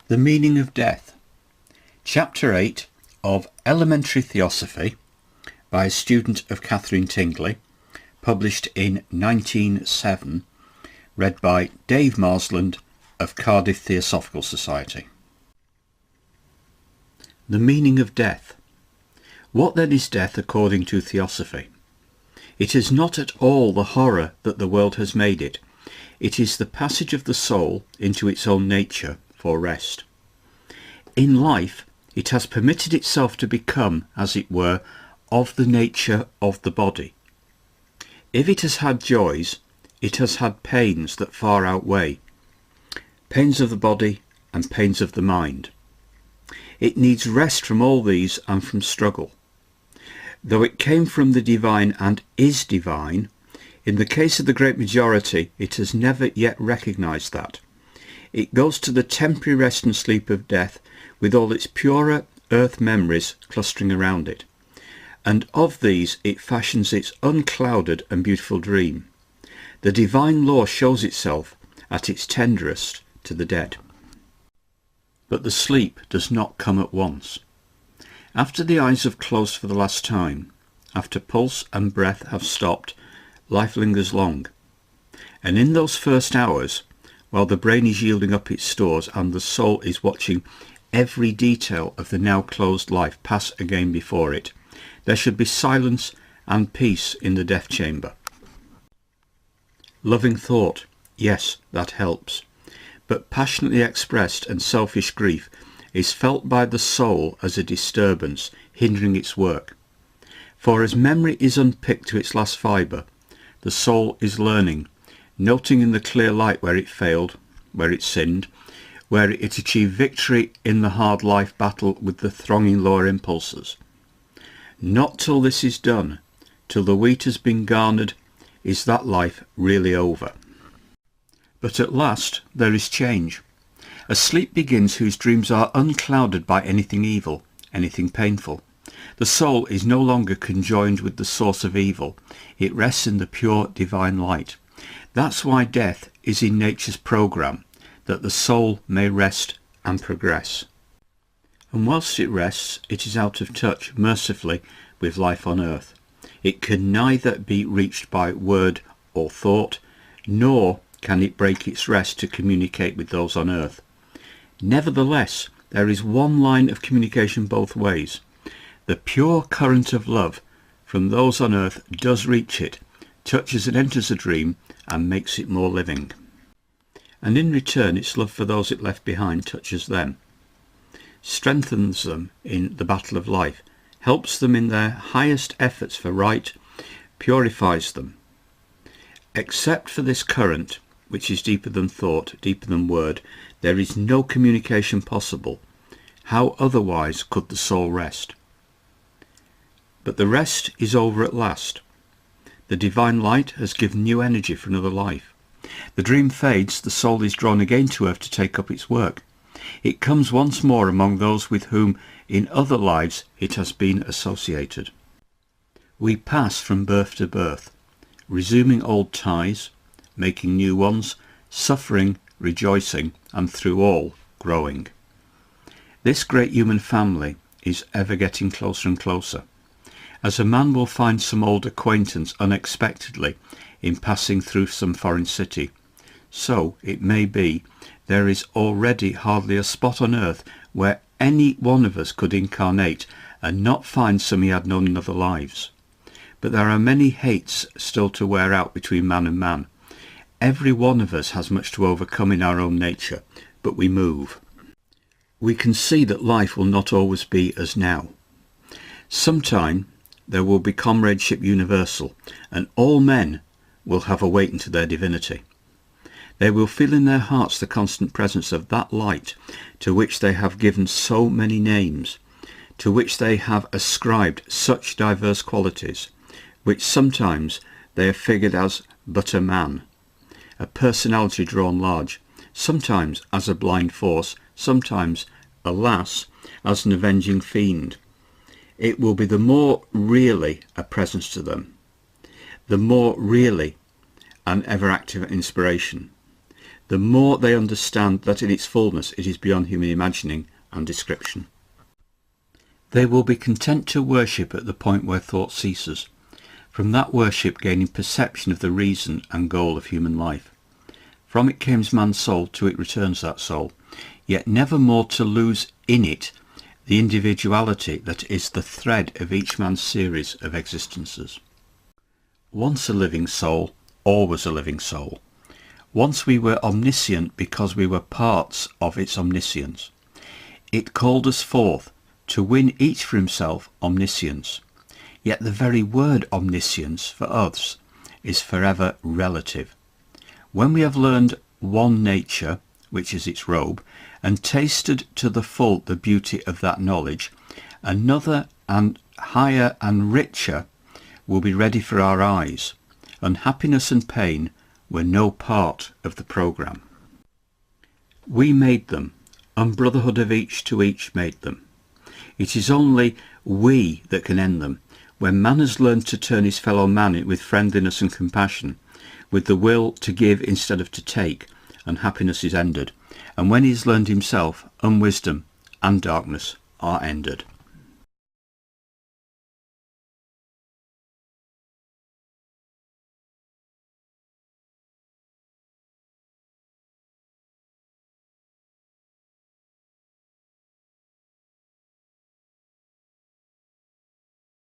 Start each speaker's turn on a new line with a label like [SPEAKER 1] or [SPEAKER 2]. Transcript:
[SPEAKER 1] The Meaning of Death. Chapter 8 of Elementary Theosophy by a student of Katherine Tingley, published in 1907, read by Dave Marsland of Cardiff Theosophical Society. The meaning of death. What then is death according to Theosophy? It is not at all the horror that the world has made it. It is the passage of the soul into its own nature for rest. In life, it has permitted itself to become, as it were, of the nature of the body. If it has had joys, it has had pains that far outweigh pains of the body and pains of the mind. It needs rest from all these and from struggle. Though it came from the divine and is divine, in the case of the great majority, it has never yet recognized that. It goes to the temporary rest and sleep of death with all its purer earth memories clustering around it, and of these it fashions its unclouded and beautiful dream. The divine law shows itself at its tenderest to the dead. But the sleep does not come at once. After the eyes have closed for the last time, after pulse and breath have stopped, life lingers long. And in those first hours, while the brain is yielding up its stores and the soul is watching every detail of the now closed life pass again before it, there should be silence and peace in the death chamber. Loving thought, yes, that helps, but passionately expressed and selfish grief is felt by the soul as a disturbance hindering its work. For as memory is unpicked to its last fibre, the soul is learning, noting in the clear light where it failed, where it sinned, where it achieved victory in the hard life battle with the thronging lower impulses. Not till this is done, till the wheat has been garnered, is that life really over. But at last there is change. A sleep begins whose dreams are unclouded by anything evil, anything painful. The soul is no longer conjoined with the source of evil. It rests in the pure divine light. That's why death is in nature's programme, that the soul may rest and progress. And whilst it rests, it is out of touch, mercifully, with life on earth. It can neither be reached by word or thought, nor can it break its rest to communicate with those on earth. Nevertheless, there is one line of communication both ways. The pure current of love from those on earth does reach it, touches and enters a dream, and makes it more living. And in return its love for those it left behind touches them, strengthens them in the battle of life, helps them in their highest efforts for right, purifies them. Except for this current, which is deeper than thought, deeper than word, there is no communication possible. How otherwise could the soul rest? But the rest is over at last. The divine light has given new energy for another life. The dream fades, the soul is drawn again to earth to take up its work. It comes once more among those with whom in other lives it has been associated. We pass from birth to birth, resuming old ties, making new ones, suffering, rejoicing, and through all, growing. This great human family is ever getting closer and closer. As a man will find some old acquaintance unexpectedly in passing through some foreign city, so, it may be, there is already hardly a spot on earth where any one of us could incarnate and not find some he had known in other lives. But there are many hates still to wear out between man and man. Every one of us has much to overcome in our own nature, but we move. We can see that life will not always be as now. Sometime there will be comradeship universal, and all men will have awakened to their divinity. They will feel in their hearts the constant presence of that light to which they have given so many names, to which they have ascribed such diverse qualities, which sometimes they have figured as but a man, a personality drawn large, sometimes as a blind force, sometimes, alas, as an avenging fiend. It will be the more really a presence to them, the more really an ever-active inspiration, the more they understand that in its fullness it is beyond human imagining and description. They will be content to worship at the point where thought ceases, from that worship gaining perception of the reason and goal of human life. From it comes man's soul, to it returns that soul, yet never more to lose in it the individuality that is the thread of each man's series of existences. Once a living soul, always a living soul. Once we were omniscient because we were parts of its omniscience. It called us forth to win each for himself omniscience. Yet the very word omniscience for us is forever relative. When we have learned one nature, which is its robe, and tasted to the full the beauty of that knowledge, another and higher and richer will be ready for our eyes. Unhappiness and pain were no part of the programme. We made them, and brotherhood of each to each made them. It is only we that can end them. When man has learned to turn his fellow man with friendliness and compassion, with the will to give instead of to take, unhappiness is ended. And when he has learned himself, unwisdom and darkness are ended.